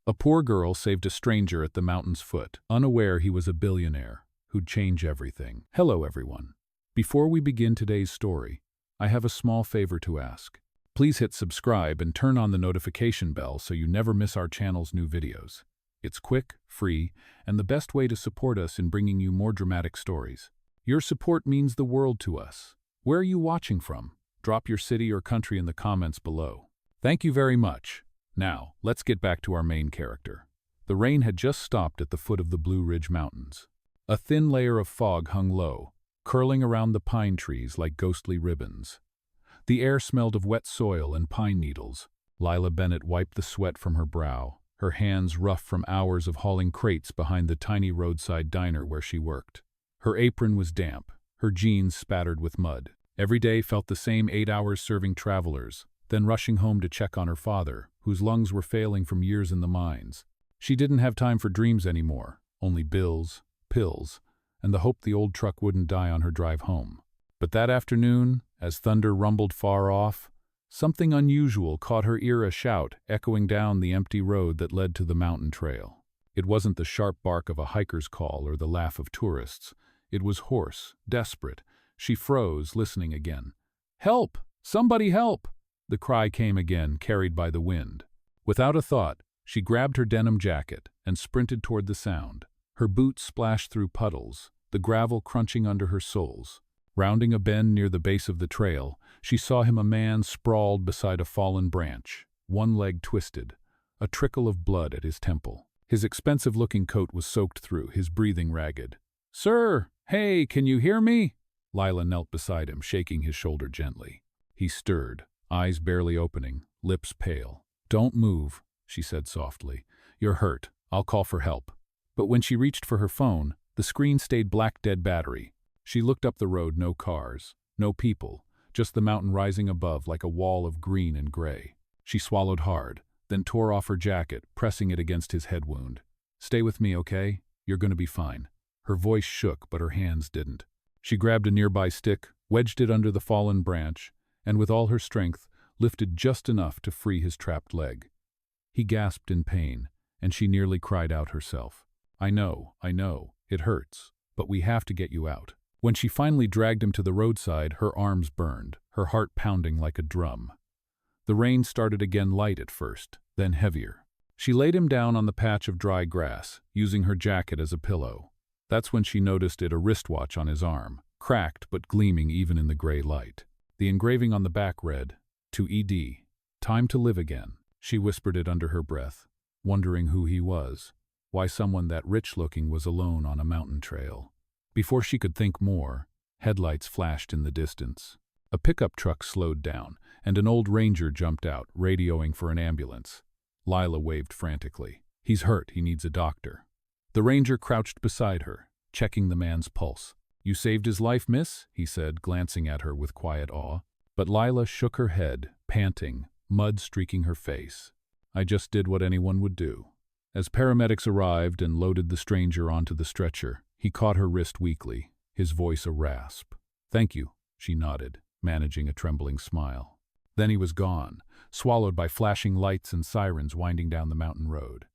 A poor girl saved a stranger at the mountain's foot, unaware he was a billionaire who'd change everything. Hello, everyone. Before we begin today's story, I have a small favor to ask. Please hit subscribe and turn on the notification bell so you never miss our channel's new videos. It's quick, free, and the best way to support us in bringing you more dramatic stories. Your support means the world to us. Where are you watching from? Drop your city or country in the comments below. Thank you very much. Now, let's get back to our main character. The rain had just stopped at the foot of the Blue Ridge Mountains. A thin layer of fog hung low, curling around the pine trees like ghostly ribbons. The air smelled of wet soil and pine needles. Lila Bennett wiped the sweat from her brow, her hands rough from hours of hauling crates behind the tiny roadside diner where she worked. Her apron was damp, her jeans spattered with mud. Every day felt the same 8 hours serving travelers, then rushing home to check on her father, whose lungs were failing from years in the mines. She didn't have time for dreams anymore, only bills, pills, and the hope the old truck wouldn't die on her drive home. But that afternoon, as thunder rumbled far off, something unusual caught her ear, a shout echoing down the empty road that led to the mountain trail. It wasn't the sharp bark of a hiker's call or the laugh of tourists. It was hoarse, desperate. She froze, listening again. "Help! Somebody help!" The cry came again, carried by the wind. Without a thought, she grabbed her denim jacket and sprinted toward the sound. Her boots splashed through puddles, the gravel crunching under her soles. Rounding a bend near the base of the trail, she saw him, a man sprawled beside a fallen branch, one leg twisted, a trickle of blood at his temple. His expensive-looking coat was soaked through, his breathing ragged. "Sir! Hey, can you hear me?" Lila knelt beside him, shaking his shoulder gently. He stirred, eyes barely opening, lips pale. "Don't move," she said softly. "You're hurt. I'll call for help." But when she reached for her phone, the screen stayed black, dead battery. She looked up the road, no cars, no people, just the mountain rising above like a wall of green and gray. She swallowed hard, then tore off her jacket, pressing it against his head wound. "Stay with me, okay? You're gonna be fine." Her voice shook, but her hands didn't. She grabbed a nearby stick, wedged it under the fallen branch, and with all her strength, lifted just enough to free his trapped leg. He gasped in pain, and she nearly cried out herself. I know, it hurts, but we have to get you out." When she finally dragged him to the roadside, her arms burned, her heart pounding like a drum. The rain started again, light at first, then heavier. She laid him down on the patch of dry grass, using her jacket as a pillow. That's when she noticed a wristwatch on his arm, cracked but gleaming even in the gray light. The engraving on the back read, "To ED, time to live again." She whispered it under her breath, wondering who he was, why someone that rich-looking was alone on a mountain trail. Before she could think more, headlights flashed in the distance. A pickup truck slowed down, and an old ranger jumped out, radioing for an ambulance. Lila waved frantically. "He's hurt, he needs a doctor." The ranger crouched beside her, checking the man's pulse. "You saved his life, miss," he said, glancing at her with quiet awe. But Lila shook her head, panting, mud streaking her face. "I just did what anyone would do." As paramedics arrived and loaded the stranger onto the stretcher, he caught her wrist weakly, his voice a rasp. "Thank you," she nodded, managing a trembling smile. Then he was gone, swallowed by flashing lights and sirens winding down the mountain road.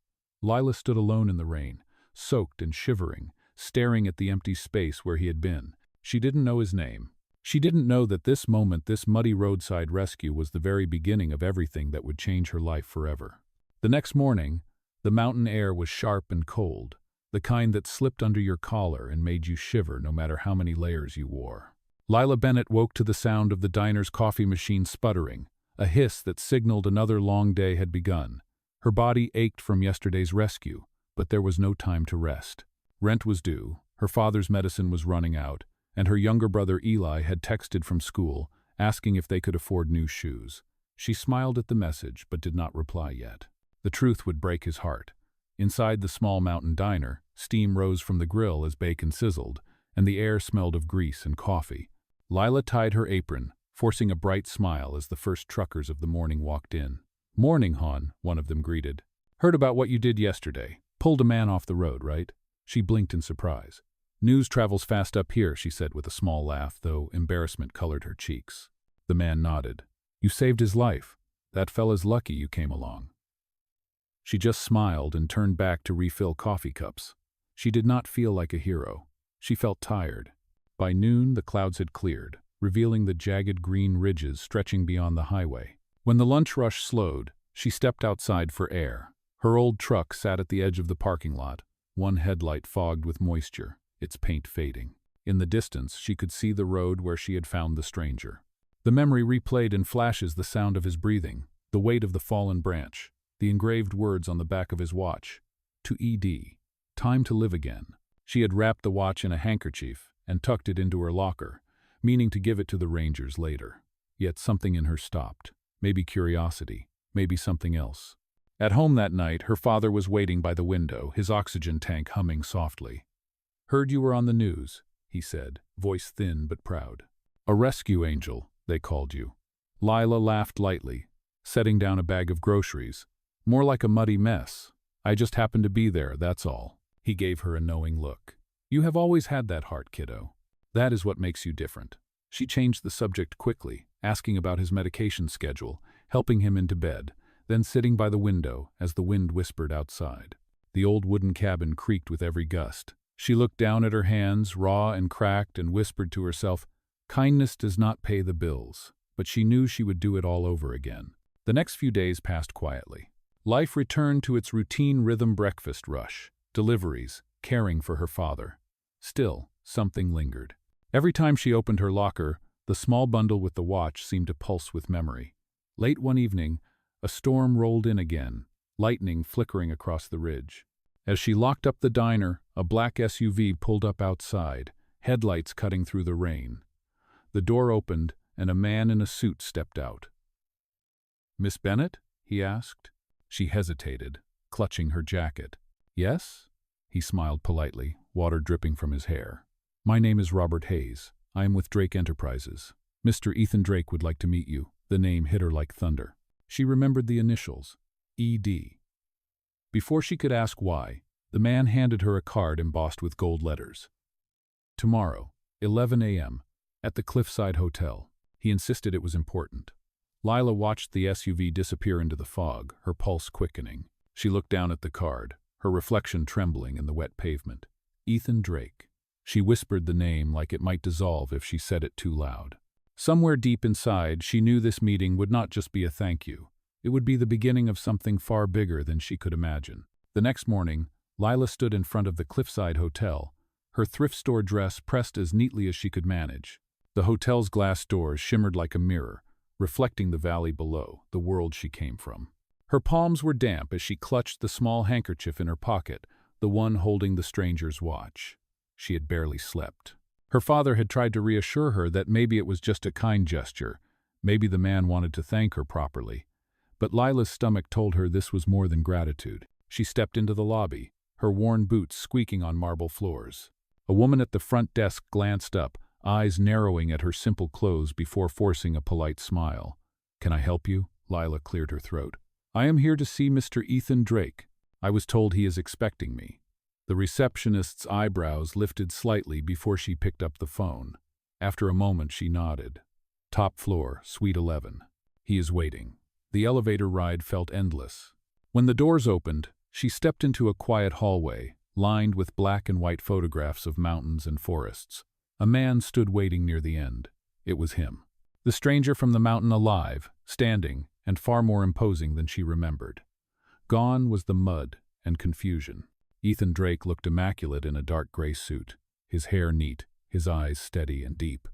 Lila stood alone in the rain, soaked and shivering, staring at the empty space where he had been. She didn't know his name. She didn't know that this moment, this muddy roadside rescue, was the very beginning of everything that would change her life forever. The next morning, the mountain air was sharp and cold, the kind that slipped under your collar and made you shiver no matter how many layers you wore. Lila Bennett woke to the sound of the diner's coffee machine sputtering, a hiss that signaled another long day had begun. Her body ached from yesterday's rescue, but there was no time to rest. Rent was due, her father's medicine was running out, and her younger brother Eli had texted from school, asking if they could afford new shoes. She smiled at the message, but did not reply yet. The truth would break his heart. Inside the small mountain diner, steam rose from the grill as bacon sizzled, and the air smelled of grease and coffee. Lila tied her apron, forcing a bright smile as the first truckers of the morning walked in. "Morning, hon," one of them greeted. "Heard about what you did yesterday. Pulled a man off the road, right?" She blinked in surprise. "News travels fast up here," she said with a small laugh, though embarrassment colored her cheeks. The man nodded. "You saved his life. That fella's lucky you came along." She just smiled and turned back to refill coffee cups. She did not feel like a hero. She felt tired. By noon, the clouds had cleared, revealing the jagged green ridges stretching beyond the highway. When the lunch rush slowed, she stepped outside for air. Her old truck sat at the edge of the parking lot, one headlight fogged with moisture, its paint fading. In the distance, she could see the road where she had found the stranger. The memory replayed in flashes, the sound of his breathing, the weight of the fallen branch, the engraved words on the back of his watch. To ED. Time to live again. She had wrapped the watch in a handkerchief and tucked it into her locker, meaning to give it to the Rangers later. Yet something in her stopped. Maybe curiosity, maybe something else. At home that night, her father was waiting by the window, his oxygen tank humming softly. "Heard you were on the news," he said, voice thin but proud. "A rescue angel, they called you." Lila laughed lightly, setting down a bag of groceries. "More like a muddy mess. I just happened to be there, that's all." He gave her a knowing look. "You have always had that heart, kiddo. That is what makes you different." She changed the subject quickly, asking about his medication schedule, helping him into bed, then sitting by the window as the wind whispered outside. The old wooden cabin creaked with every gust. She looked down at her hands, raw and cracked, and whispered to herself, "Kindness does not pay the bills," but she knew she would do it all over again. The next few days passed quietly. Life returned to its routine rhythm: breakfast rush, deliveries, caring for her father. Still, something lingered. Every time she opened her locker, the small bundle with the watch seemed to pulse with memory. Late one evening, a storm rolled in again, lightning flickering across the ridge. As she locked up the diner, a black SUV pulled up outside, headlights cutting through the rain. The door opened, and a man in a suit stepped out. "Miss Bennett?" he asked. She hesitated, clutching her jacket. "Yes?" He smiled politely, water dripping from his hair. "My name is Robert Hayes. I am with Drake Enterprises. Mr. Ethan Drake would like to meet you." The name hit her like thunder. She remembered the initials, ED. Before she could ask why, the man handed her a card embossed with gold letters. "Tomorrow, 11 a.m., at the Cliffside Hotel." He insisted it was important. Lila watched the SUV disappear into the fog, her pulse quickening. She looked down at the card, her reflection trembling in the wet pavement. Ethan Drake. She whispered the name like it might dissolve if she said it too loud. Somewhere deep inside, she knew this meeting would not just be a thank you. It would be the beginning of something far bigger than she could imagine. The next morning, Lila stood in front of the Cliffside Hotel, her thrift store dress pressed as neatly as she could manage. The hotel's glass doors shimmered like a mirror, reflecting the valley below, the world she came from. Her palms were damp as she clutched the small handkerchief in her pocket, the one holding the stranger's watch. She had barely slept. Her father had tried to reassure her that maybe it was just a kind gesture, maybe the man wanted to thank her properly. But Lila's stomach told her this was more than gratitude. She stepped into the lobby, her worn boots squeaking on marble floors. A woman at the front desk glanced up, eyes narrowing at her simple clothes before forcing a polite smile. "Can I help you?" Lila cleared her throat. "I am here to see Mr. Ethan Drake. I was told he is expecting me." The receptionist's eyebrows lifted slightly before she picked up the phone. After a moment, she nodded. "Top floor, suite 11. He is waiting." The elevator ride felt endless. When the doors opened, she stepped into a quiet hallway, lined with black and white photographs of mountains and forests. A man stood waiting near the end. It was him. The stranger from the mountain, alive, standing, and far more imposing than she remembered. Gone was the mud and confusion. Ethan Drake looked immaculate in a dark gray suit, his hair neat, his eyes steady and deep.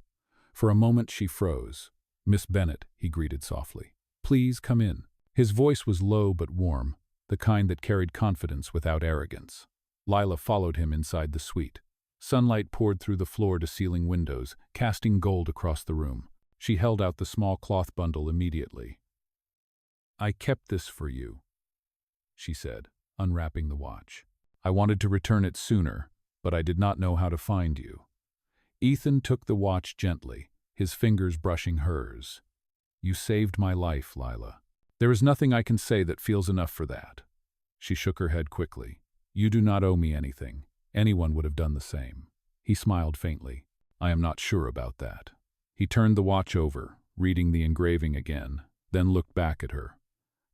For a moment she froze. "Miss Bennett," he greeted softly. "Please come in." His voice was low but warm, the kind that carried confidence without arrogance. Lila followed him inside the suite. Sunlight poured through the floor-to-ceiling windows, casting gold across the room. She held out the small cloth bundle immediately. "I kept this for you," she said, unwrapping the watch. "I wanted to return it sooner, but I did not know how to find you." Ethan took the watch gently, his fingers brushing hers. "You saved my life, Lila. There is nothing I can say that feels enough for that." She shook her head quickly. "You do not owe me anything. Anyone would have done the same." He smiled faintly. "I am not sure about that." He turned the watch over, reading the engraving again, then looked back at her.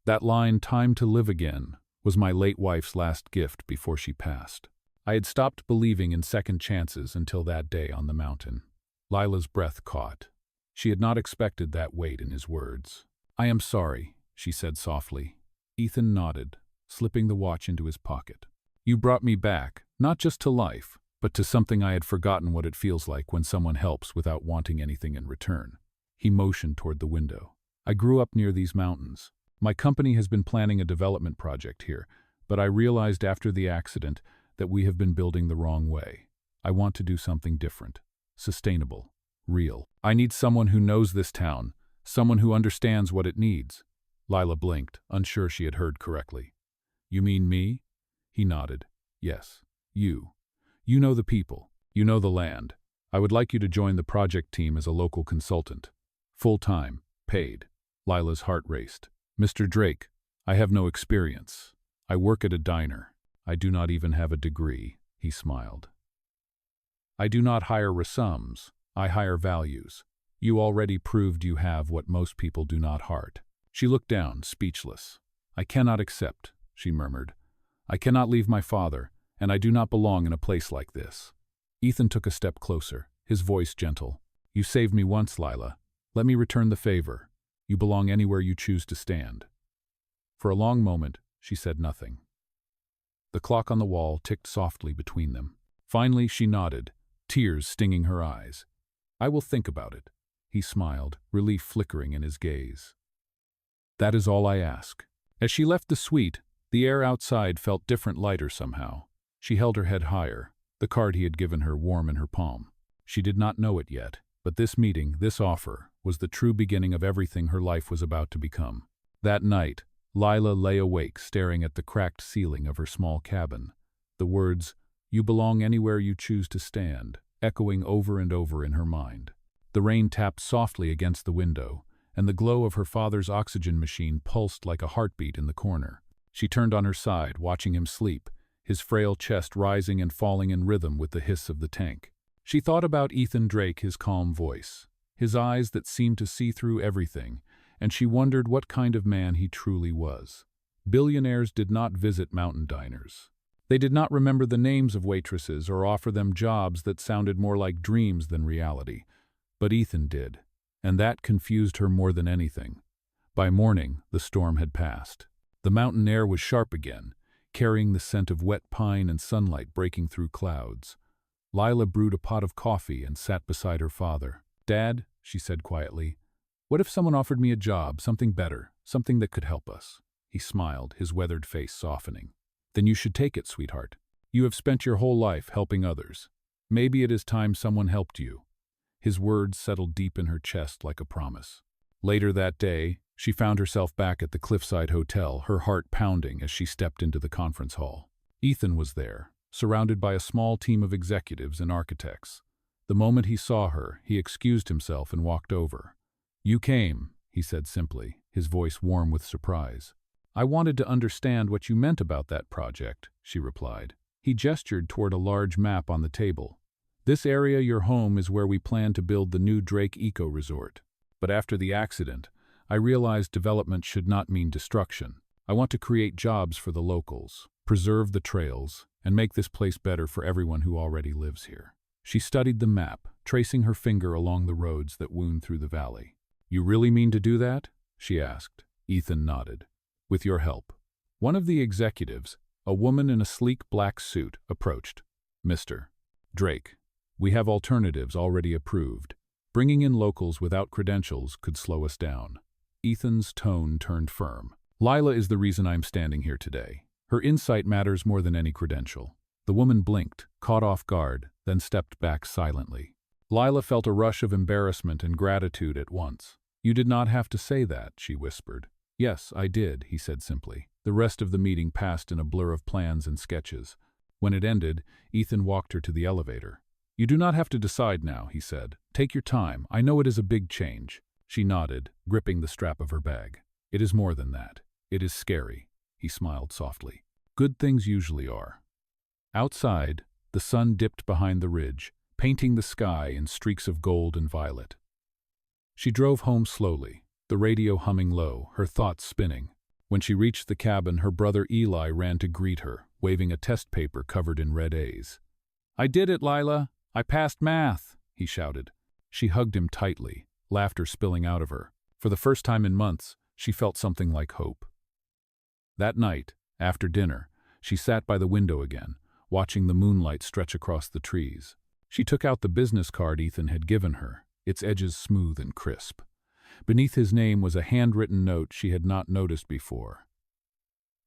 That line, "Time to live again," was my late wife's last gift before she passed. I had stopped believing in second chances until that day on the mountain. Lila's breath caught. She had not expected that weight in his words. "I am sorry," she said softly. Ethan nodded, slipping the watch into his pocket. "You brought me back, not just to life, but to something I had forgotten what it feels like when someone helps without wanting anything in return." He motioned toward the window. "I grew up near these mountains. My company has been planning a development project here, but I realized after the accident that we have been building the wrong way. I want to do something different, sustainable, real. I need someone who knows this town, someone who understands what it needs." Lila blinked, unsure she had heard correctly. "You mean me?" He nodded. "Yes, you. You know the people. You know the land. I would like you to join the project team as a local consultant. Full-time, paid." Lila's heart raced. "Mr. Drake, I have no experience. I work at a diner. I do not even have a degree," he smiled. "I do not hire resumes. I hire values. You already proved you have what most people do not heart." She looked down, speechless. "I cannot accept," she murmured. "I cannot leave my father, and I do not belong in a place like this." Ethan took a step closer, his voice gentle. "You saved me once, Lila. Let me return the favor. You belong anywhere you choose to stand." For a long moment, she said nothing. The clock on the wall ticked softly between them. Finally, she nodded, tears stinging her eyes. "I will think about it." He smiled, relief flickering in his gaze. "That is all I ask." As she left the suite, the air outside felt different, lighter somehow. She held her head higher, the card he had given her warm in her palm. She did not know it yet, but this meeting, this offer, was the true beginning of everything her life was about to become. That night, Lila lay awake staring at the cracked ceiling of her small cabin. The words, "You belong anywhere you choose to stand," echoing over and over in her mind. The rain tapped softly against the window, and the glow of her father's oxygen machine pulsed like a heartbeat in the corner. She turned on her side, watching him sleep, his frail chest rising and falling in rhythm with the hiss of the tank. She thought about Ethan Drake, his calm voice, his eyes that seemed to see through everything, and she wondered what kind of man he truly was. Billionaires did not visit mountain diners. They did not remember the names of waitresses or offer them jobs that sounded more like dreams than reality. But Ethan did, and that confused her more than anything. By morning, the storm had passed. The mountain air was sharp again, carrying the scent of wet pine and sunlight breaking through clouds. Lila brewed a pot of coffee and sat beside her father. "Dad," she said quietly, "what if someone offered me a job, something better, something that could help us?" He smiled, his weathered face softening. "Then you should take it, sweetheart. You have spent your whole life helping others. Maybe it is time someone helped you." His words settled deep in her chest like a promise. Later that day, she found herself back at the Cliffside Hotel, her heart pounding as she stepped into the conference hall. Ethan was there, surrounded by a small team of executives and architects. The moment he saw her, he excused himself and walked over. "You came," he said simply, his voice warm with surprise. "I wanted to understand what you meant about that project," she replied. He gestured toward a large map on the table. "This area, your home, is where we plan to build the new Drake Eco Resort. But after the accident, I realized development should not mean destruction. I want to create jobs for the locals, preserve the trails, and make this place better for everyone who already lives here." She studied the map, tracing her finger along the roads that wound through the valley. "You really mean to do that?" she asked. Ethan nodded. "With your help." One of the executives, a woman in a sleek black suit, approached. "Mr. Drake, we have alternatives already approved. Bringing in locals without credentials could slow us down." Ethan's tone turned firm. "Lila is the reason I'm standing here today. Her insight matters more than any credential." The woman blinked, caught off guard, then stepped back silently. Lila felt a rush of embarrassment and gratitude at once. "You did not have to say that," she whispered. "Yes, I did," he said simply. The rest of the meeting passed in a blur of plans and sketches. When it ended, Ethan walked her to the elevator. "You do not have to decide now," he said. "Take your time. I know it is a big change." She nodded, gripping the strap of her bag. "It is more than that. It is scary." He smiled softly. "Good things usually are." Outside, the sun dipped behind the ridge, painting the sky in streaks of gold and violet. She drove home slowly, the radio humming low, her thoughts spinning. When she reached the cabin, her brother Eli ran to greet her, waving a test paper covered in red A's. "I did it, Lila! I passed math!" he shouted. She hugged him tightly, laughter spilling out of her. For the first time in months, she felt something like hope. That night, after dinner, she sat by the window again, watching the moonlight stretch across the trees. She took out the business card Ethan had given her, its edges smooth and crisp. Beneath his name was a handwritten note she had not noticed before.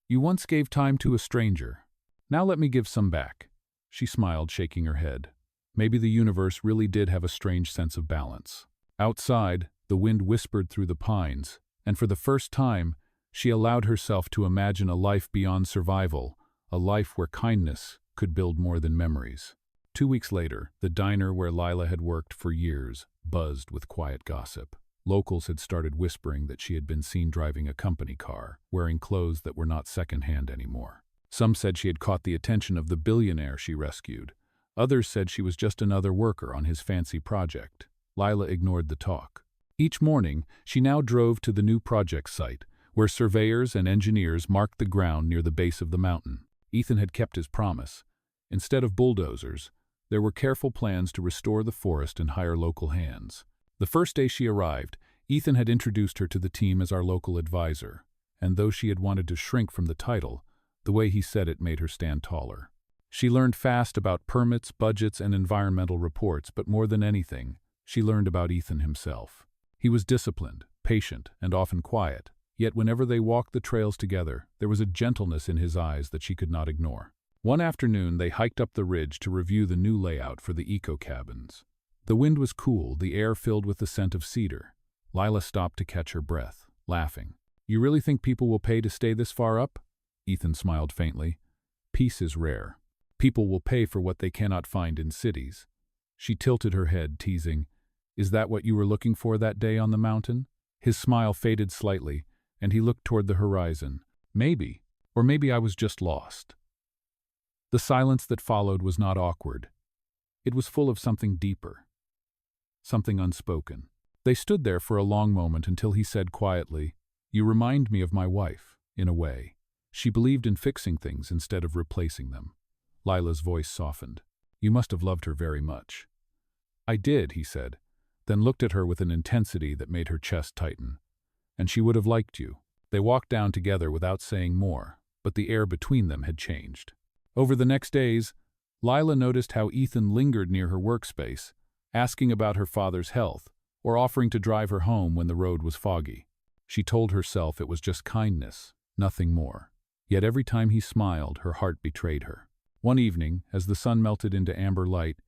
"You once gave time to a stranger. Now let me give some back." She smiled, shaking her head. Maybe the universe really did have a strange sense of balance. Outside, the wind whispered through the pines, and for the first time, she allowed herself to imagine a life beyond survival, a life where kindness could build more than memories. 2 weeks later, the diner where Lila had worked for years buzzed with quiet gossip. Locals had started whispering that she had been seen driving a company car, wearing clothes that were not secondhand anymore. Some said she had caught the attention of the billionaire she rescued. Others said she was just another worker on his fancy project. Lila ignored the talk. Each morning, she now drove to the new project site, where surveyors and engineers marked the ground near the base of the mountain. Ethan had kept his promise. Instead of bulldozers, there were careful plans to restore the forest and hire local hands. The first day she arrived, Ethan had introduced her to the team as our local advisor, and though she had wanted to shrink from the title, the way he said it made her stand taller. She learned fast about permits, budgets, and environmental reports, but more than anything, she learned about Ethan himself. He was disciplined, patient, and often quiet, yet whenever they walked the trails together, there was a gentleness in his eyes that she could not ignore. One afternoon, they hiked up the ridge to review the new layout for the eco-cabins. The wind was cool, the air filled with the scent of cedar. Lila stopped to catch her breath, laughing. "You really think people will pay to stay this far up?" Ethan smiled faintly. "Peace is rare. People will pay for what they cannot find in cities." She tilted her head, teasing, "Is that what you were looking for that day on the mountain?" His smile faded slightly, and he looked toward the horizon. "Maybe, or maybe I was just lost." The silence that followed was not awkward. It was full of something deeper, something unspoken. They stood there for a long moment until he said quietly, "You remind me of my wife, in a way. She believed in fixing things instead of replacing them." Lila's voice softened. "You must have loved her very much." "I did," he said, then looked at her with an intensity that made her chest tighten. "And she would have liked you." They walked down together without saying more, but the air between them had changed. Over the next days, Lila noticed how Ethan lingered near her workspace, asking about her father's health, or offering to drive her home when the road was foggy. She told herself it was just kindness, nothing more. Yet every time he smiled, her heart betrayed her. One evening, as the sun melted into amber light,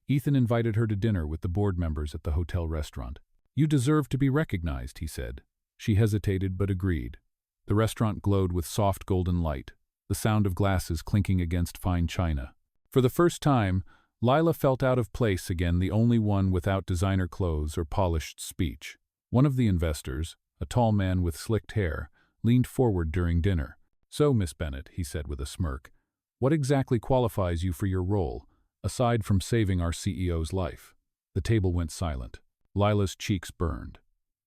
Ethan invited her to dinner with the board members at the hotel restaurant. "You deserve to be recognized," he said. She hesitated but agreed. The restaurant glowed with soft golden light, the sound of glasses clinking against fine china. For the first time, Lila felt out of place again, the only one without designer clothes or polished speech. One of the investors, a tall man with slicked hair, leaned forward during dinner. "So, Miss Bennett," he said with a smirk, "what exactly qualifies you for your role, aside from saving our CEO's life?" The table went silent. Lila's cheeks burned.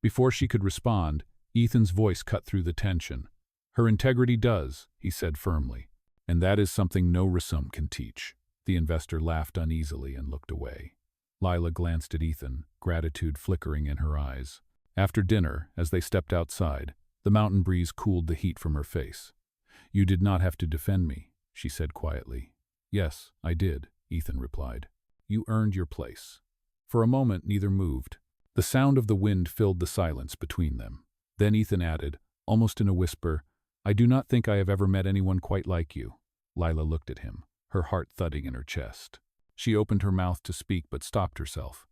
Before she could respond, Ethan's voice cut through the tension. "Her integrity does," he said firmly, "and that is something no resume can teach." The investor laughed uneasily and looked away. Lila glanced at Ethan, gratitude flickering in her eyes. After dinner, as they stepped outside, the mountain breeze cooled the heat from her face. "You did not have to defend me," she said quietly. "Yes, I did," Ethan replied. "You earned your place." For a moment, neither moved. The sound of the wind filled the silence between them. Then Ethan added, almost in a whisper, "I do not think I have ever met anyone quite like you." Lila looked at him, her heart thudding in her chest. She opened her mouth to speak but stopped herself.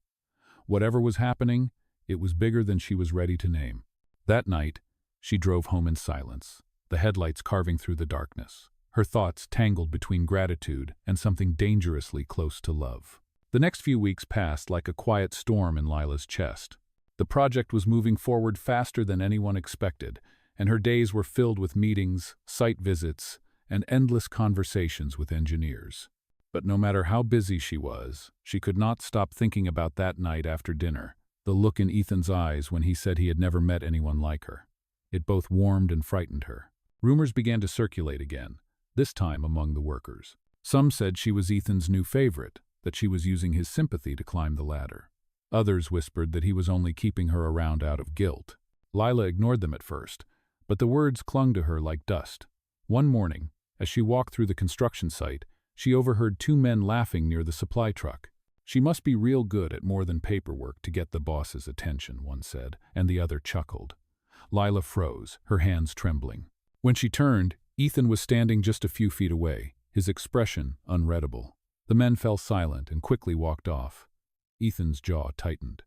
Whatever was happening, it was bigger than she was ready to name. That night, she drove home in silence, the headlights carving through the darkness, her thoughts tangled between gratitude and something dangerously close to love. The next few weeks passed like a quiet storm in Lila's chest. The project was moving forward faster than anyone expected, and her days were filled with meetings, site visits, and endless conversations with engineers. But no matter how busy she was, she could not stop thinking about that night after dinner, the look in Ethan's eyes when he said he had never met anyone like her. It both warmed and frightened her. Rumors began to circulate again, this time among the workers. Some said she was Ethan's new favorite, that she was using his sympathy to climb the ladder. Others whispered that he was only keeping her around out of guilt. Lila ignored them at first, but the words clung to her like dust. One morning, as she walked through the construction site, she overheard two men laughing near the supply truck. "She must be real good at more than paperwork to get the boss's attention," one said, and the other chuckled. Lila froze, her hands trembling. When she turned, Ethan was standing just a few feet away, his expression unreadable. The men fell silent and quickly walked off. Ethan's jaw tightened.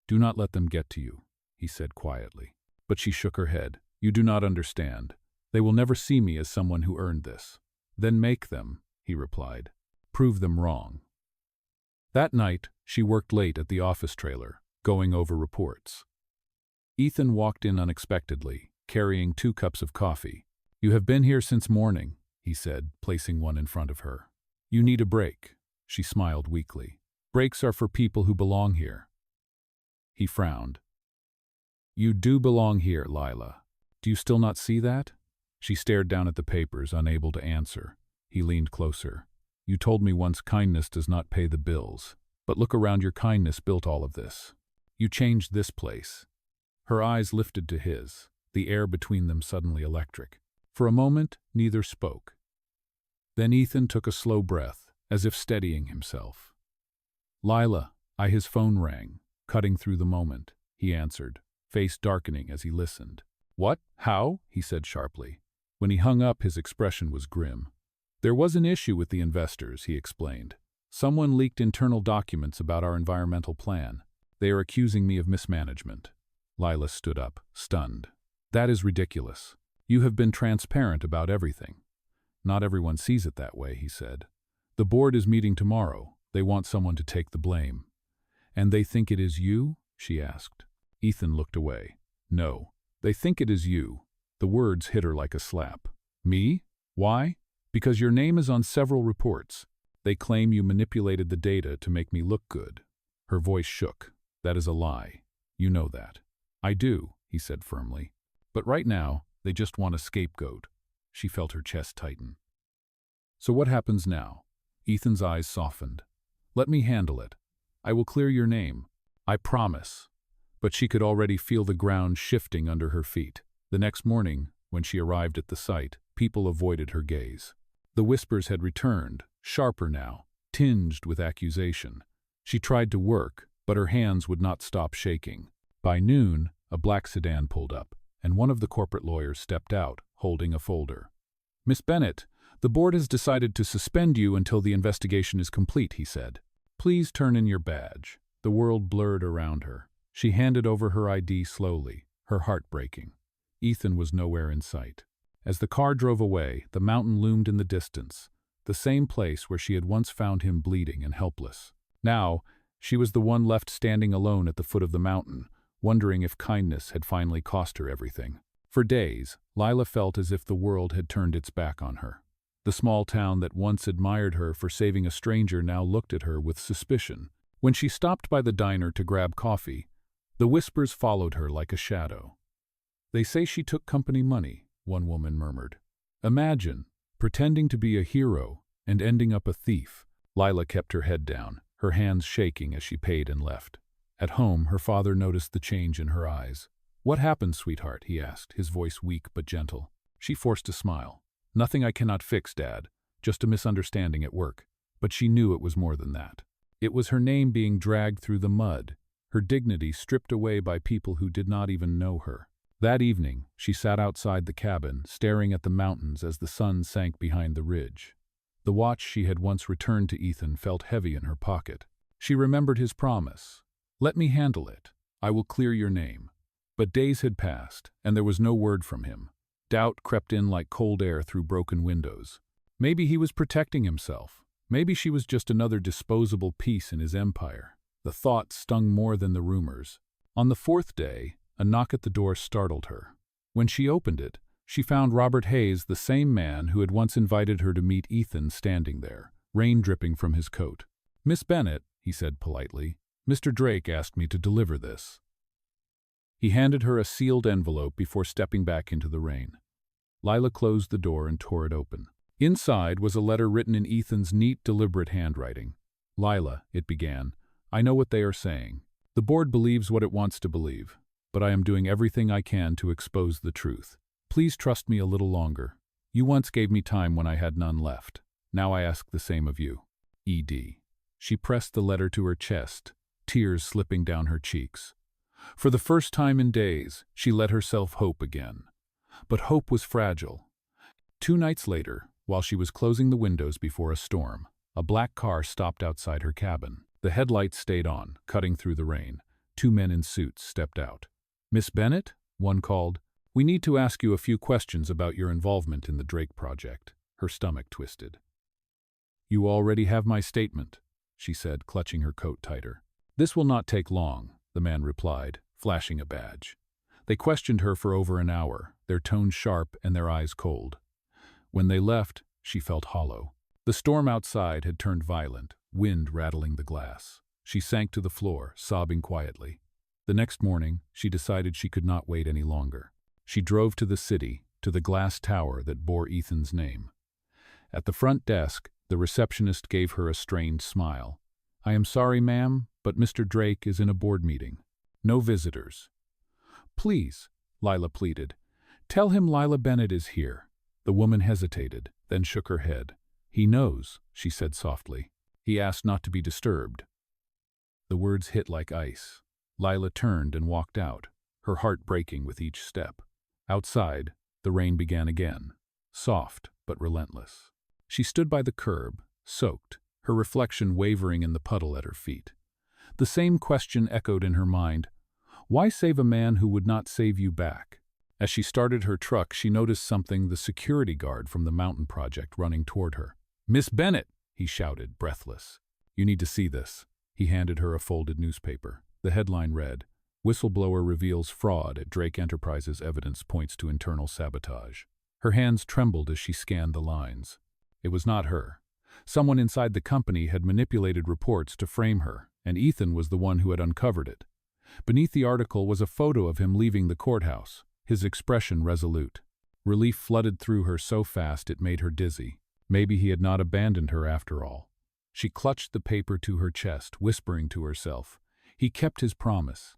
"Do not let them get to you," he said quietly. But she shook her head. "You do not understand. They will never see me as someone who earned this." "Then make them," he replied. "Prove them wrong." That night, she worked late at the office trailer, going over reports. Ethan walked in unexpectedly, carrying 2 cups of coffee. "You have been here since morning," he said, placing one in front of her. "You need a break." She smiled weakly. "Breaks are for people who belong here." He frowned. "You do belong here, Lila. Do you still not see that?" She stared down at the papers, unable to answer. He leaned closer. "You told me once kindness does not pay the bills. But look around, your kindness built all of this. You changed this place." Her eyes lifted to his, the air between them suddenly electric. For a moment, neither spoke. Then Ethan took a slow breath, as if steadying himself. "Lila," his phone rang, cutting through the moment. He answered, face darkening as he listened. "What? How?" he said sharply. When he hung up, his expression was grim. "There was an issue with the investors," he explained. "Someone leaked internal documents about our environmental plan. They are accusing me of mismanagement." Lila stood up, stunned. "That is ridiculous. You have been transparent about everything." "Not everyone sees it that way," he said. "The board is meeting tomorrow. They want someone to take the blame." "And they think it is you?" she asked. Ethan looked away. "No, they think it is you." The words hit her like a slap. "Me? Why?" "Because your name is on several reports. They claim you manipulated the data to make me look good." Her voice shook. "That is a lie. You know that." "I do," he said firmly. "But right now, they just want a scapegoat." She felt her chest tighten. "So what happens now?" Ethan's eyes softened. "Let me handle it. I will clear your name. I promise." But she could already feel the ground shifting under her feet. The next morning, when she arrived at the site, people avoided her gaze. The whispers had returned, sharper now, tinged with accusation. She tried to work, but her hands would not stop shaking. By noon, a black sedan pulled up, and one of the corporate lawyers stepped out, holding a folder. "Miss Bennett, the board has decided to suspend you until the investigation is complete," he said. "Please turn in your badge." The world blurred around her. She handed over her ID slowly, her heart breaking. Ethan was nowhere in sight. As the car drove away, the mountain loomed in the distance, the same place where she had once found him bleeding and helpless. Now, she was the one left standing alone at the foot of the mountain, wondering if kindness had finally cost her everything. For days, Lila felt as if the world had turned its back on her. The small town that once admired her for saving a stranger now looked at her with suspicion. When she stopped by the diner to grab coffee, the whispers followed her like a shadow. "They say she took company money," one woman murmured. "Imagine, pretending to be a hero and ending up a thief." Lila kept her head down, her hands shaking as she paid and left. At home, her father noticed the change in her eyes. "What happened, sweetheart?" he asked, his voice weak but gentle. She forced a smile. "Nothing I cannot fix, Dad. Just a misunderstanding at work." But she knew it was more than that. It was her name being dragged through the mud, her dignity stripped away by people who did not even know her. That evening, she sat outside the cabin, staring at the mountains as the sun sank behind the ridge. The watch she had once returned to Ethan felt heavy in her pocket. She remembered his promise. "Let me handle it. I will clear your name." But days had passed, and there was no word from him. Doubt crept in like cold air through broken windows. Maybe he was protecting himself. Maybe she was just another disposable piece in his empire. The thought stung more than the rumors. On the 4th day, a knock at the door startled her. When she opened it, she found Robert Hayes, the same man who had once invited her to meet Ethan, standing there, rain dripping from his coat. "Miss Bennett," he said politely, "Mr. Drake asked me to deliver this." He handed her a sealed envelope before stepping back into the rain. Lila closed the door and tore it open. Inside was a letter written in Ethan's neat, deliberate handwriting. Lila, it began, I know what they are saying. The board believes what it wants to believe, but I am doing everything I can to expose the truth. Please trust me a little longer. You once gave me time when I had none left. Now I ask the same of you. E.D. She pressed the letter to her chest, tears slipping down her cheeks. For the first time in days, she let herself hope again. But hope was fragile. 2 nights later, while she was closing the windows before a storm, a black car stopped outside her cabin. The headlights stayed on, cutting through the rain. 2 men in suits stepped out. Miss Bennett, one called, we need to ask you a few questions about your involvement in the Drake project. Her stomach twisted. You already have my statement, she said, clutching her coat tighter. This will not take long, the man replied, flashing a badge. They questioned her for over an hour, their tones sharp and their eyes cold. When they left, she felt hollow. The storm outside had turned violent, wind rattling the glass. She sank to the floor, sobbing quietly. The next morning, she decided she could not wait any longer. She drove to the city, to the glass tower that bore Ethan's name. At the front desk, the receptionist gave her a strained smile. I am sorry, ma'am, but Mr. Drake is in a board meeting. No visitors. Please, Lila pleaded. Tell him Lila Bennett is here. The woman hesitated, then shook her head. He knows, she said softly. He asked not to be disturbed. The words hit like ice. Lila turned and walked out, her heart breaking with each step. Outside, the rain began again, soft but relentless. She stood by the curb, soaked, her reflection wavering in the puddle at her feet. The same question echoed in her mind. Why save a man who would not save you back? As she started her truck, she noticed something, the security guard from the mountain project running toward her. Miss Bennett, he shouted, breathless. You need to see this. He handed her a folded newspaper. The headline read, Whistleblower reveals fraud at Drake Enterprises, evidence points to internal sabotage. Her hands trembled as she scanned the lines. It was not her. Someone inside the company had manipulated reports to frame her, and Ethan was the one who had uncovered it. Beneath the article was a photo of him leaving the courthouse, his expression resolute. Relief flooded through her so fast it made her dizzy. Maybe he had not abandoned her after all. She clutched the paper to her chest, whispering to herself, he kept his promise.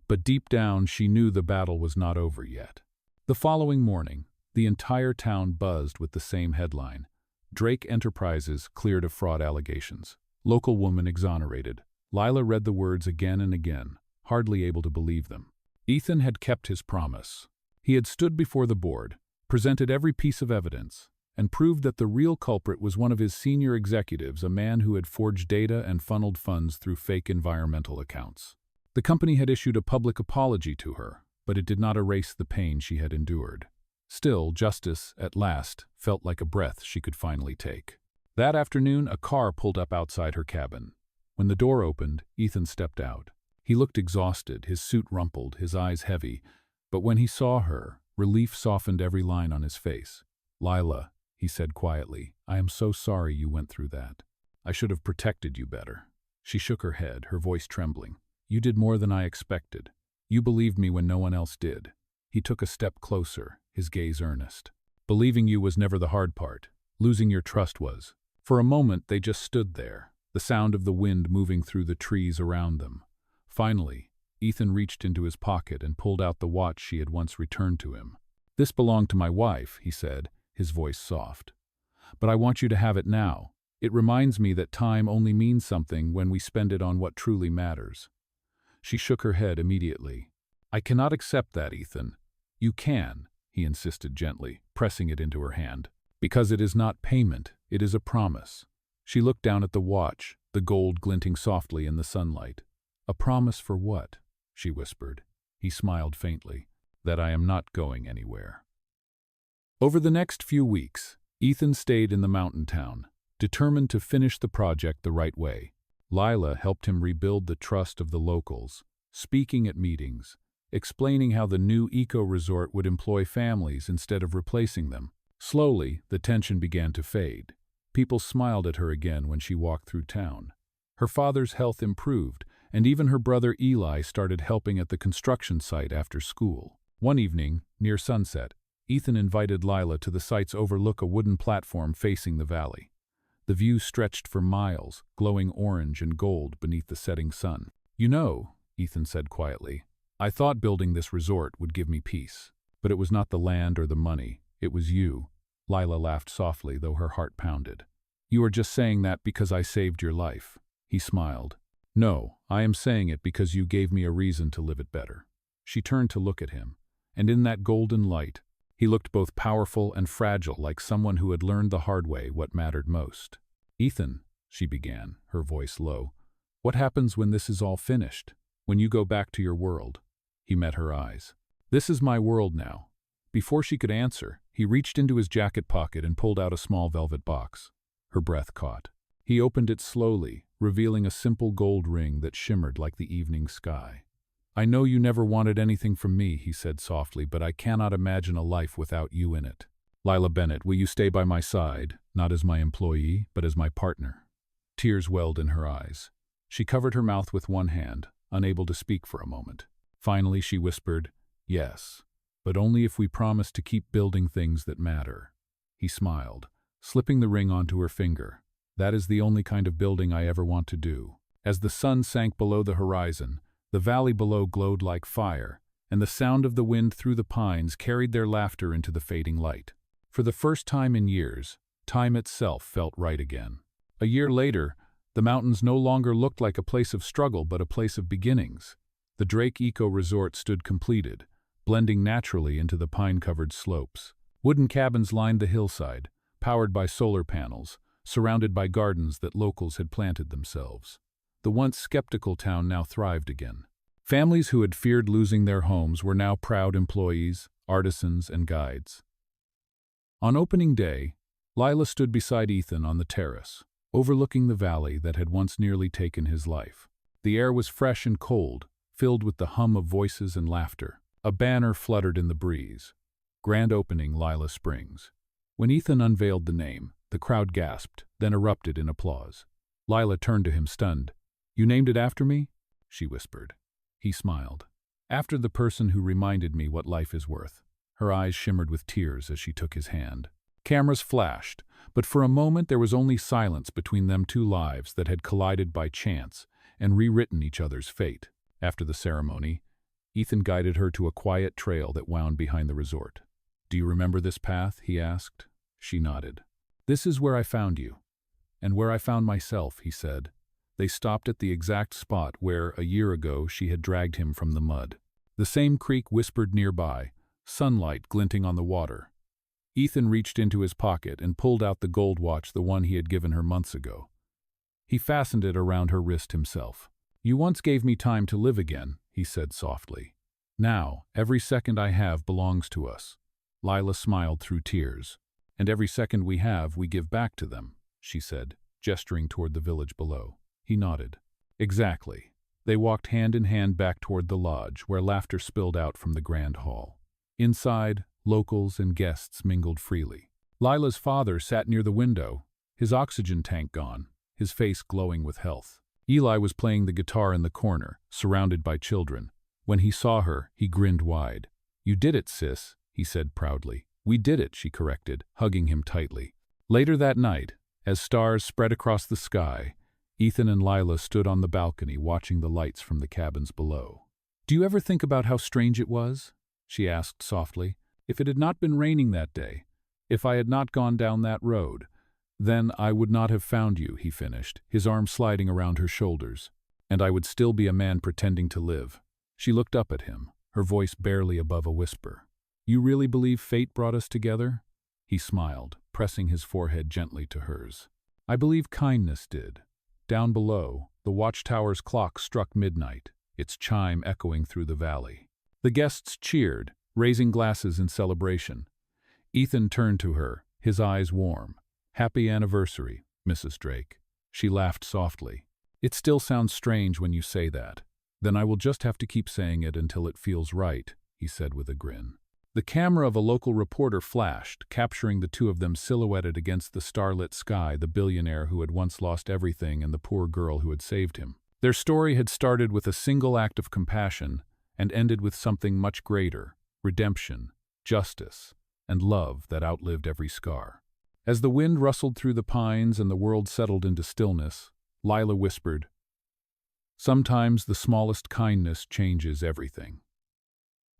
But deep down she knew the battle was not over yet. The following morning, the entire town buzzed with the same headline. Drake Enterprises cleared of fraud allegations. Local woman exonerated. Lila read the words again and again, hardly able to believe them. Ethan had kept his promise. He had stood before the board, presented every piece of evidence, and proved that the real culprit was one of his senior executives, a man who had forged data and funneled funds through fake environmental accounts. The company had issued a public apology to her, but it did not erase the pain she had endured. Still, justice, at last, felt like a breath she could finally take. That afternoon, a car pulled up outside her cabin. When the door opened, Ethan stepped out. He looked exhausted, his suit rumpled, his eyes heavy, but when he saw her, relief softened every line on his face. Lila, he said quietly, I am so sorry you went through that. I should have protected you better. She shook her head, her voice trembling. You did more than I expected. You believed me when no one else did. He took a step closer, his gaze earnest. Believing you was never the hard part. Losing your trust was. For a moment they just stood there, the sound of the wind moving through the trees around them. Finally, Ethan reached into his pocket and pulled out the watch she had once returned to him. This belonged to my wife, he said, his voice soft. But I want you to have it now. It reminds me that time only means something when we spend it on what truly matters. She shook her head immediately. I cannot accept that, Ethan. You can, he insisted gently, pressing it into her hand. Because it is not payment, it is a promise. She looked down at the watch, the gold glinting softly in the sunlight. A promise for what? She whispered. He smiled faintly. That I am not going anywhere. Over the next few weeks, Ethan stayed in the mountain town, determined to finish the project the right way. Lila helped him rebuild the trust of the locals, speaking at meetings, explaining how the new eco-resort would employ families instead of replacing them. Slowly, the tension began to fade. People smiled at her again when she walked through town. Her father's health improved, and even her brother Eli started helping at the construction site after school. One evening, near sunset, Ethan invited Lila to the site's overlook a wooden platform facing the valley. The view stretched for miles, glowing orange and gold beneath the setting sun. "You know," Ethan said quietly, "I thought building this resort would give me peace. But it was not the land or the money, it was you." Lila laughed softly, though her heart pounded. "You are just saying that because I saved your life." He smiled. "No, I am saying it because you gave me a reason to live it better." She turned to look at him, and in that golden light, he looked both powerful and fragile, like someone who had learned the hard way what mattered most. "Ethan," she began, her voice low, "what happens when this is all finished? When you go back to your world?" He met her eyes. "This is my world now." Before she could answer, he reached into his jacket pocket and pulled out a small velvet box. Her breath caught. He opened it slowly, revealing a simple gold ring that shimmered like the evening sky. "I know you never wanted anything from me," he said softly, "but I cannot imagine a life without you in it. Lila Bennett, will you stay by my side, not as my employee, but as my partner?" Tears welled in her eyes. She covered her mouth with one hand, unable to speak for a moment. Finally, she whispered, "Yes, but only if we promise to keep building things that matter." He smiled, slipping the ring onto her finger. "That is the only kind of building I ever want to do." As the sun sank below the horizon, the valley below glowed like fire, and the sound of the wind through the pines carried their laughter into the fading light. For the first time in years, time itself felt right again. A year later, the mountains no longer looked like a place of struggle but a place of beginnings. The Drake Eco Resort stood completed, blending naturally into the pine-covered slopes. Wooden cabins lined the hillside, powered by solar panels, surrounded by gardens that locals had planted themselves. The once skeptical town now thrived again. Families who had feared losing their homes were now proud employees, artisans, and guides. On opening day, Lila stood beside Ethan on the terrace, overlooking the valley that had once nearly taken his life. The air was fresh and cold, filled with the hum of voices and laughter. A banner fluttered in the breeze. "Grand Opening, Lila Springs." When Ethan unveiled the name, the crowd gasped, then erupted in applause. Lila turned to him stunned. "You named it after me?" she whispered. He smiled. "After the person who reminded me what life is worth." Her eyes shimmered with tears as she took his hand. Cameras flashed, but for a moment there was only silence between them, two lives that had collided by chance and rewritten each other's fate. After the ceremony, Ethan guided her to a quiet trail that wound behind the resort. "Do you remember this path?" he asked. She nodded. "This is where I found you. And where I found myself," he said. They stopped at the exact spot where, a year ago, she had dragged him from the mud. The same creek whispered nearby, sunlight glinting on the water. Ethan reached into his pocket and pulled out the gold watch, the one he had given her months ago. He fastened it around her wrist himself. "You once gave me time to live again," he said softly. "Now, every second I have belongs to us." Lila smiled through tears. "And every second we have, we give back to them," she said, gesturing toward the village below. He nodded. "Exactly." They walked hand in hand back toward the lodge, where laughter spilled out from the grand hall. Inside, locals and guests mingled freely. Lila's father sat near the window, his oxygen tank gone, his face glowing with health. Eli was playing the guitar in the corner, surrounded by children. When he saw her, he grinned wide. "You did it, sis," he said proudly. "We did it," she corrected, hugging him tightly. Later that night, as stars spread across the sky, Ethan and Lila stood on the balcony watching the lights from the cabins below. "Do you ever think about how strange it was?" she asked softly. "If it had not been raining that day, if I had not gone down that road, then I would not have found you," he finished, his arm sliding around her shoulders. "And I would still be a man pretending to live." She looked up at him, her voice barely above a whisper. "You really believe fate brought us together?" He smiled, pressing his forehead gently to hers. "I believe kindness did." Down below, the watchtower's clock struck midnight, its chime echoing through the valley. The guests cheered, raising glasses in celebration. Ethan turned to her, his eyes warm. "Happy anniversary, Mrs. Drake." She laughed softly. "It still sounds strange when you say that. Then I will just have to keep saying it until it feels right," he said with a grin. The camera of a local reporter flashed, capturing the two of them silhouetted against the starlit sky, the billionaire who had once lost everything and the poor girl who had saved him. Their story had started with a single act of compassion and ended with something much greater: redemption, justice. and love that outlived every scar. As the wind rustled through the pines and the world settled into stillness, Lila whispered, "Sometimes the smallest kindness changes everything."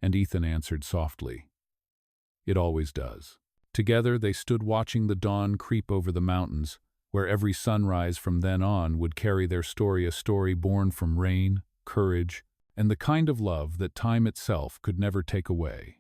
And Ethan answered softly, "It always does." Together they stood watching the dawn creep over the mountains, where every sunrise from then on would carry their story, a story born from rain, courage, and the kind of love that time itself could never take away.